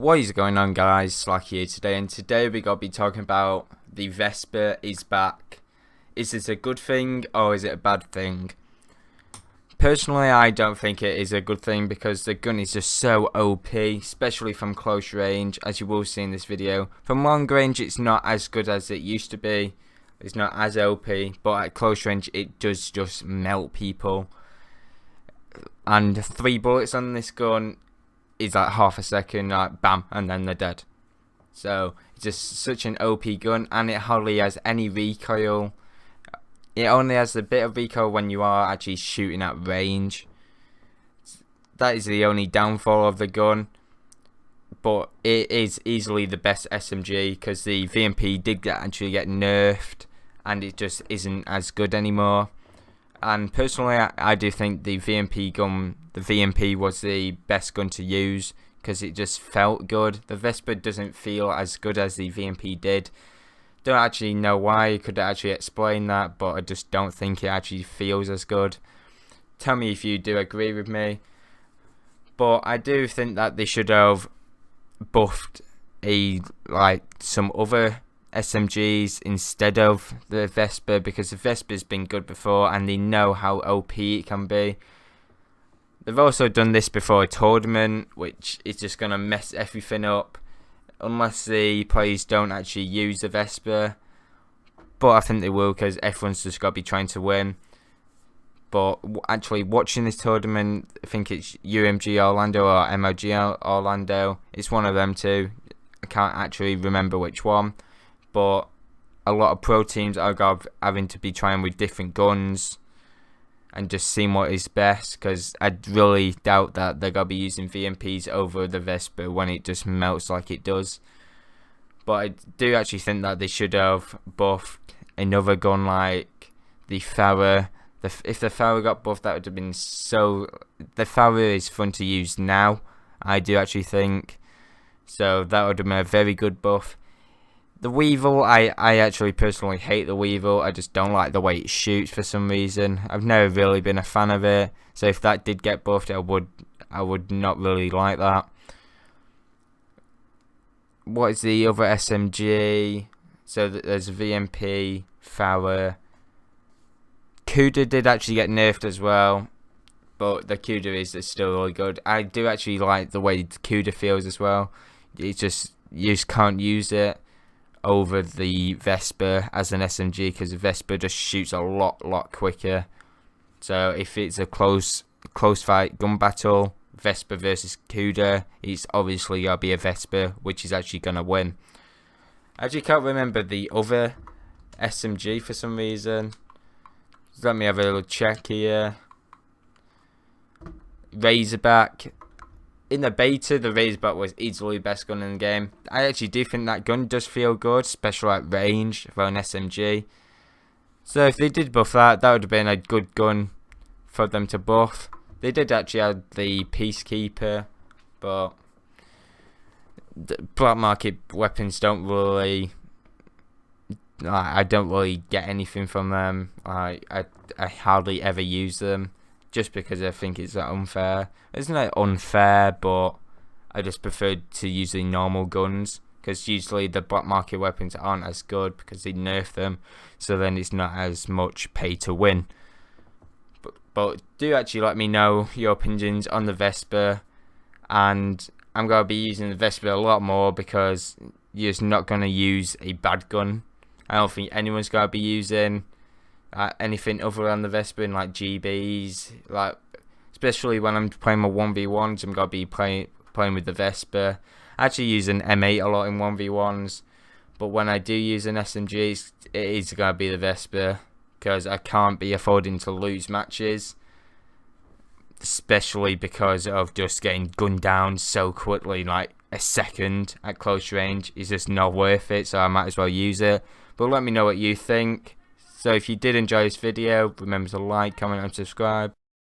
What is going on, guys? Slack here today, and today we're going to be talking about the Vesper Is Back. Is this a good thing or is it a bad thing? Personally, I don't think it is a good thing because the gun is just so OP, especially from close range, as you will see in this video. From long range, it's not as good as it used to be. It's not as OP, but at close range, it does just melt people. And 3 bullets on this gun is like half a second, like bam, and then they're dead. So it's just such an OP gun, and it hardly has any recoil. It only has a bit of recoil when you are actually shooting at range. That is the only downfall of the gun, but it is easily the best SMG because the VMP did actually get nerfed, and it just isn't as good anymore. And personally, I do think the VMP was the best gun to use because it just felt good. The Vesper doesn't feel as good as the VMP did. Don't actually know why. I could actually explain that, but I just don't think it actually feels as good. Tell me if you do agree with me. But I do think that they should have buffed some other SMGs instead of the Vesper, because the Vesper's been good before and they know how OP it can be. They've also done this before a tournament, which is just going to mess everything up unless the players don't actually use the Vesper, but I think they will because everyone's just got to be trying to win. But actually watching this tournament, I think it's UMG Orlando or MOG Orlando, it's one of them two. I can't actually remember which one. But a lot of pro teams are having to be trying with different guns and just seeing what is best, because I really doubt that they're going to be using VMPs over the Vesper when it just melts like it does. But I do actually think that they should have buffed another gun like the Farah. If the Farah got buffed, that would have been so... The Farah is fun to use now, I do actually think. So that would have been a very good buff. The Weevil, I actually personally hate the Weevil. I just don't like the way it shoots for some reason. I've never really been a fan of it. So if that did get buffed, I would not really like that. What is the other SMG? So there's VMP, Farah. Kuda did actually get nerfed as well, but the Kuda is still really good. I do actually like the way the Kuda feels as well. It's just, you just can't use it over the Vesper as an SMG because the Vesper just shoots a lot quicker. So if it's a close fight gun battle, Vesper versus Kuda, it's obviously gotta be a Vesper which is actually gonna win. I actually can't remember the other SMG for some reason. Let me have a little check here. Razorback. In the beta, the Razorback was easily the best gun in the game. I actually do think that gun does feel good, especially at range for an SMG. So if they did buff that, that would have been a good gun for them to buff. They did actually add the Peacekeeper, but the black market weapons don't really... I don't really get anything from them. I hardly ever use them, just because I think it's unfair. It's not unfair, but I just prefer to use the normal guns, because usually the black market weapons aren't as good because they nerf them, so then it's not as much pay to win. But do actually let me know your opinions on the Vesper, and I'm going to be using the Vesper a lot more because you're just not going to use a bad gun. I don't think anyone's going to be using anything other than the Vesper in like GBs, like especially when I'm playing my 1v1s. I'm going to be playing with the Vesper. I actually use an M8 a lot in 1v1s, but when I do use an SMG, it is going to be the Vesper because I can't be affording to lose matches, especially because of just getting gunned down so quickly, like a second at close range is just not worth it, so I might as well use it. But let me know what you think. So if you did enjoy this video, remember to like, comment and subscribe.